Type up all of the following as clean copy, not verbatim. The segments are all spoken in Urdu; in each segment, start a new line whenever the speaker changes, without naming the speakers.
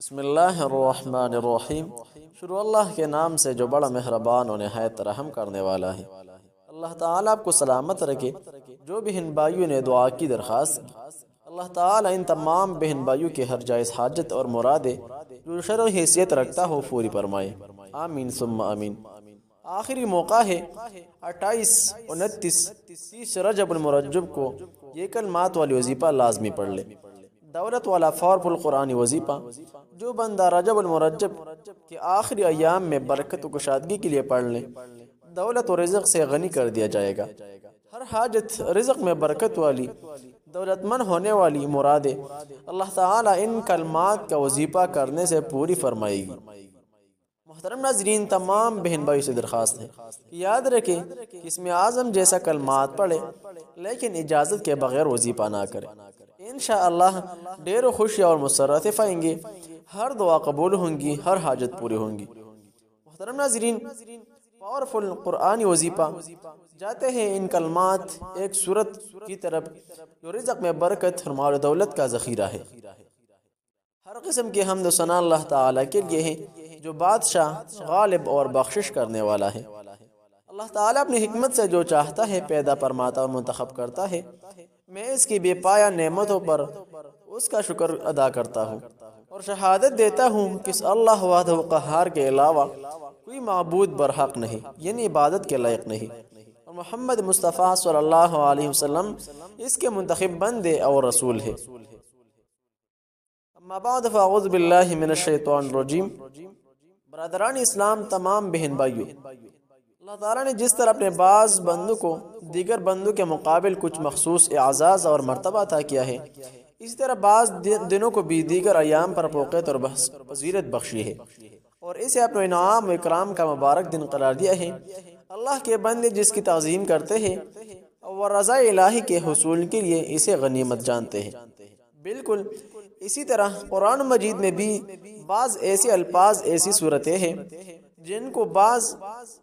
بسم اللہ الرحمن الرحیم۔ شروع اللہ کے نام سے جو بڑا مہربان و نہایت رحم کرنے والا ہے۔ اللہ تعالیٰ آپ کو سلامت رکھے۔ جو بہن بھائیوں نے دعا کی درخواست کی، اللہ تعالیٰ ان تمام بہن بھائیوں کے ہر جائز حاجت اور مرادیں جو شرعی حیثیت رکھتا ہو پوری فرمائے، آمین ثم آمین۔ آخری موقع ہے 28، 29، 30 رجب المرجب کو یہ کلمات والی وظیفہ لازمی پڑھ لے۔ دولت والا فورف القرآنی وظیفہ جو بندہ رجب المرجب کے آخری ایام میں برکت و کشادگی کے لیے پڑھ لے، دولت و رزق سے غنی کر دیا جائے گا۔ ہر حاجت، رزق میں برکت والی، دولت مند ہونے والی مرادیں اللہ تعالیٰ ان کلمات کا وظیفہ کرنے سے پوری فرمائے گی۔ محترم ناظرین، تمام بہن بھائی سے درخواست ہے کہ یاد رکھیں کہ اسم اعظم جیسا کلمات پڑھے لیکن اجازت کے بغیر وظیفہ نہ کرے۔ انشاءاللہ ڈیر و خوشی اور مسرت پائیں گے، ہر دعا قبول ہوں گی، ہر حاجت پوری ہوں گی۔ محترم ناظرین، پاورفل قرآنی وظیفہ جاتے ہیں ان کلمات ایک صورت کی طرف جو رزق میں برکت اور مال و دولت کا ذخیرہ ہے۔ ہر قسم کی حمد و ثنا اللہ تعالیٰ کے لیے ہے جو بادشاہ، غالب اور بخشش کرنے والا ہے۔ اللہ تعالیٰ اپنی حکمت سے جو چاہتا ہے پیدا فرماتا اور منتخب کرتا ہے۔ میں اس کی بے پایا نعمتوں پر اس کا شکر ادا کرتا ہوں اور شہادت دیتا ہوں کہ اس اللہ وحدہ قہار کے علاوہ کوئی معبود برحق نہیں، یعنی عبادت کے لائق نہیں، اور محمد مصطفیٰ صلی اللہ علیہ وسلم اس کے منتخب بندے اور رسول ہے۔ اما بعد فاعوذ باللہ من الشیطان الرجیم۔ برادران اسلام، تمام بہن بھائیوں، اللہ تعالیٰ نے جس طرح اپنے بعض بندوں کو دیگر بندوں کے مقابل کچھ مخصوص اعزاز اور مرتبہ عطا کیا ہے، اسی طرح بعض دنوں کو بھی دیگر ایام پر فوقیت اور فضیلت بخشی ہے اور اسے اپنے انعام و اکرام کا مبارک دن قرار دیا ہے۔ اللہ کے بندے جس کی تعظیم کرتے ہیں اور رضا الہی کے حصول کے لیے اسے غنیمت جانتے ہیں۔ بالکل اسی طرح قرآن مجید میں بھی بعض ایسے الفاظ، ایسی صورتیں ہیں جن کو بعض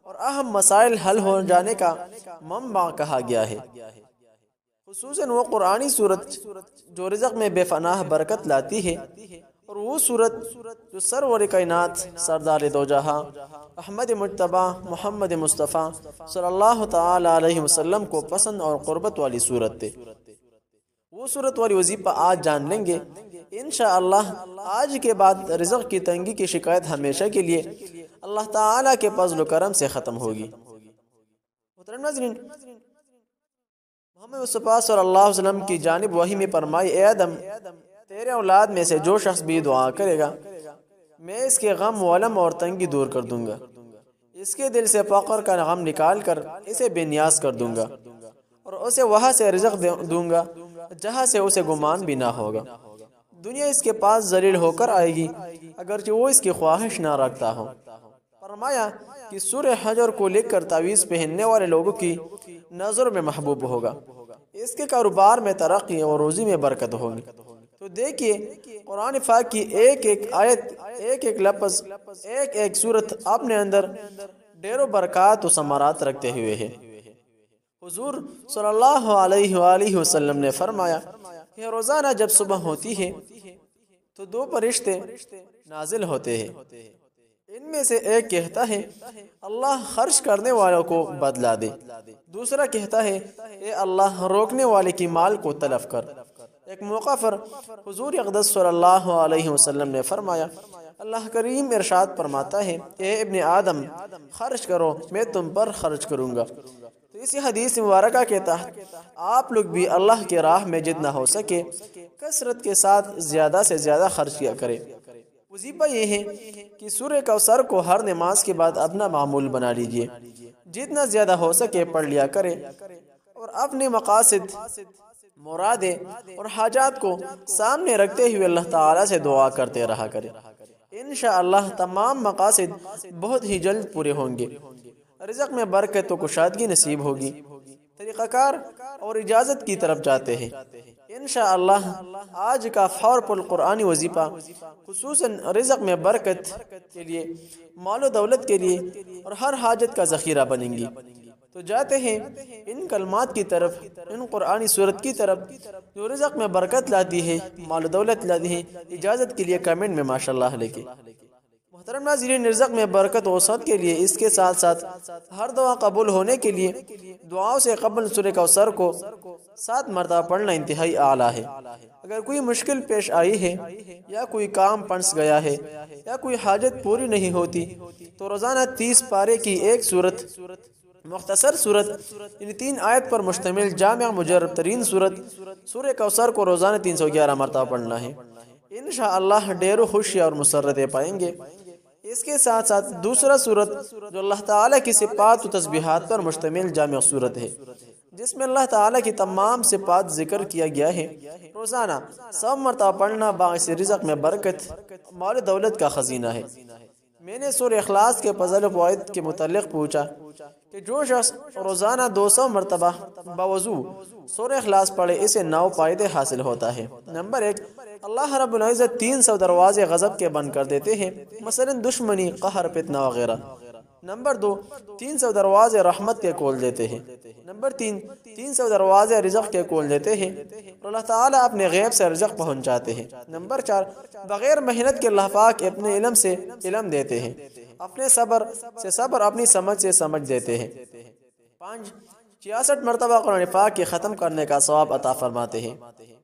اور اہم مسائل حل ہو جانے کا منبع کہا گیا ہے، خصوصاً وہ قرآنی صورت جو رزق میں بے پناہ برکت لاتی ہے، اور وہ صورت جو سرور کائنات، سردار دو جہاں، احمد مجتبی محمد مصطفیٰ صلی اللہ تعالی علیہ وسلم کو پسند اور قربت والی صورت تھے۔ وہ صورت والی وظیفہ آج جان لیں گے انشاءاللہ۔ آج کے بعد رزق کی تنگی کی شکایت ہمیشہ کے لیے اللہ تعالیٰ کے فضل و کرم سے ختم ہوگی۔ محترم ناظرین، محمد مصطفیٰ صلی اللہ علیہ وسلم کی جانب وحی میں فرمائی، اے آدم، تیرے اولاد میں سے جو شخص بھی دعا کرے گا میں اس کے غم و علم اور تنگی دور کر دوں گا، اس کے دل سے فقر کا غم نکال کر اسے بے نیاز کر دوں گا، اور اسے وہاں سے رزق دوں گا جہاں سے اسے گمان بھی نہ ہوگا۔ دنیا اس کے پاس ذلیل ہو کر آئے گی اگرچہ وہ اس کی خواہش نہ رکھتا ہو۔ فرمایا کہ سورہ حجر کو لکھ کر تعویذ پہننے والے لوگوں کی نظر میں محبوب ہوگا، اس کے کاروبار میں ترقی اور روزی میں برکت ہوگی۔ تو دیکھیے قرآن پاک کی ایک ایک آیت، ایک ایک لفظ، ایک ایک صورت اپنے اندر ڈیروں برکات و ثمرات رکھتے ہوئے ہے۔ حضور صلی اللہ علیہ وآلہ وسلم نے فرمایا کہ روزانہ جب صبح ہوتی ہے تو دو فرشتے نازل ہوتے ہیں، ان میں سے ایک کہتا ہے اللہ خرچ کرنے والوں کو بدلا دے، دوسرا کہتا ہے اے اللہ روکنے والے کی مال کو تلف کر۔ ایک موقع پر حضور اقدس صلی اللہ علیہ وسلم نے فرمایا، اللہ کریم ارشاد فرماتا ہے اے ابن آدم خرچ کرو میں تم پر خرچ کروں گا۔ تو اسی حدیث مبارکہ کے تحت آپ لوگ بھی اللہ کے راہ میں جتنا ہو سکے کثرت کے ساتھ زیادہ سے زیادہ خرچ کیا کرے۔ وظیفہ یہ ہے کہ سورہ کوثر کو ہر نماز کے بعد اپنا معمول بنا لیجئے، جتنا زیادہ ہو سکے پڑھ لیا کرے، اور اپنے مقاصد، مرادیں اور حاجات کو سامنے رکھتے ہوئے اللہ تعالیٰ سے دعا کرتے رہا کرے۔ انشاءاللہ تمام مقاصد بہت ہی جلد پورے ہوں گے، رزق میں برکت و کشادگی نصیب ہوگی۔ طریقہ کار اور اجازت کی طرف جاتے ہیں۔ انشاءاللہ آج کا پاورفل قرآنی وظیفہ خصوصاً رزق میں برکت کے لیے، مال و دولت کے لیے اور ہر حاجت کا ذخیرہ بنیں گی۔ تو جاتے ہیں ان کلمات کی طرف، ان قرآنی صورت کی طرف جو رزق میں برکت لاتی ہے، مال و دولت لاتی ہے۔ اجازت کے لیے کمنٹ میں ماشاءاللہ لکھیں۔ محترم ناظرین، رزق میں برکت و وسعت کے لیے، اس کے ساتھ ساتھ ہر دعا قبول ہونے کے لیے دعاؤں سے قبل سورہ کوثر کو 7 مرتبہ پڑھنا انتہائی اعلیٰ ہے۔ اگر کوئی مشکل پیش آئی ہے، یا کوئی کام پھنس گیا ہے، یا کوئی حاجت پوری نہیں ہوتی، تو روزانہ 30 پارے کی ایک سورت، مختصر سورت یعنی 3 آیت پر مشتمل جامع مجرب ترین سورت سورہ کوثر کو روزانہ 311 مرتبہ پڑھنا ہے۔ انشاءاللہ ڈھیروں خوشی اور مسرتیں پائیں گے۔ اس کے ساتھ ساتھ دوسرا سورت جو اللہ تعالیٰ کی صفات و تسبیحات پر مشتمل جامع سورت ہے، جس میں اللہ تعالیٰ کی تمام صفات ذکر کیا گیا ہے، روزانہ 100 مرتبہ پڑھنا باعث رزق میں برکت، مال و دولت کا خزینہ ہے۔ میں نے سورہ اخلاص کے فضل و فوائد کے متعلق پوچھا کہ جو شخص روزانہ 200 مرتبہ باوضو سورہ اخلاص پڑھے، اسے 9 فائدے حاصل ہوتا ہے۔ نمبر 1، اللہ رب العزت 300 دروازے غضب کے بند کر دیتے ہیں، مثلا دشمنی، قہر، فتنہ وغیرہ۔ نمبر 2، 300 دروازے رحمت کے کھول دیتے ہیں۔ نمبر 3، 300 دروازے رزق کے کھول دیتے ہیں اور اللہ تعالیٰ اپنے غیب سے رزق پہنچاتے ہیں۔ نمبر 4، بغیر محنت کے اللہ پاک اپنے علم سے علم دیتے ہیں، اپنے صبر سے صبر، اپنی سمجھ سے سمجھ دیتے ہیں۔ 5، 66 مرتبہ قرآن پاک کے ختم کرنے کا ثواب عطا فرماتے ہیں۔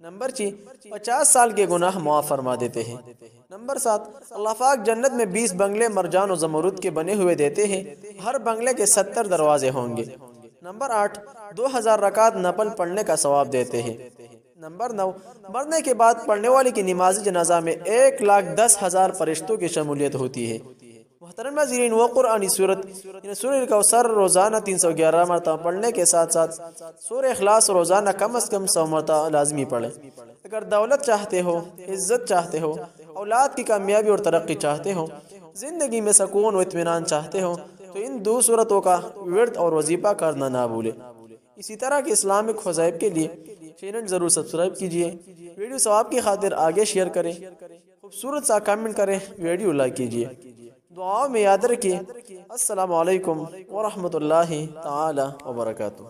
نمبر 6، 50 سال کے گناہ معاف فرما دیتے ہیں۔ نمبر 7، اللہ پاک جنت میں 20 بنگلے مرجان و زمرد کے بنے ہوئے دیتے ہیں، ہر بنگلے کے 70 دروازے ہوں گے۔ نمبر 8، 2000 رکعت نفل پڑھنے کا ثواب دیتے ہیں۔ نمبر 9، مرنے کے بعد پڑھنے والے کی نماز جنازہ میں 1,10,000 فرشتوں کی شمولیت ہوتی ہے۔ محترم ناظرین، وہ قرآنی صورت یعنی سورہ کوثر روزانہ 311 مرتبہ پڑھنے کے ساتھ ساتھ سورہ اخلاص روزانہ کم از کم 100 مرتبہ لازمی پڑھیں۔ اگر دولت چاہتے ہو، عزت چاہتے ہو، اولاد کی کامیابی اور ترقی چاہتے ہو، زندگی میں سکون و اطمینان چاہتے ہو، تو ان 2 صورتوں کا ورد اور وظیفہ کرنا نہ بھولیں۔ اسی طرح کے اسلامک فضائل کے لیے چینل ضرور سبسکرائب کیجئے، ویڈیو ثواب کی خاطر آگے شیئر کریں، خوبصورت سا کمنٹ کریں، ویڈیو لائک کیجئے۔ دعاؤں میں یاد رکھیے۔ السلام علیکم ورحمۃ اللہ تعالی وبرکاتہ۔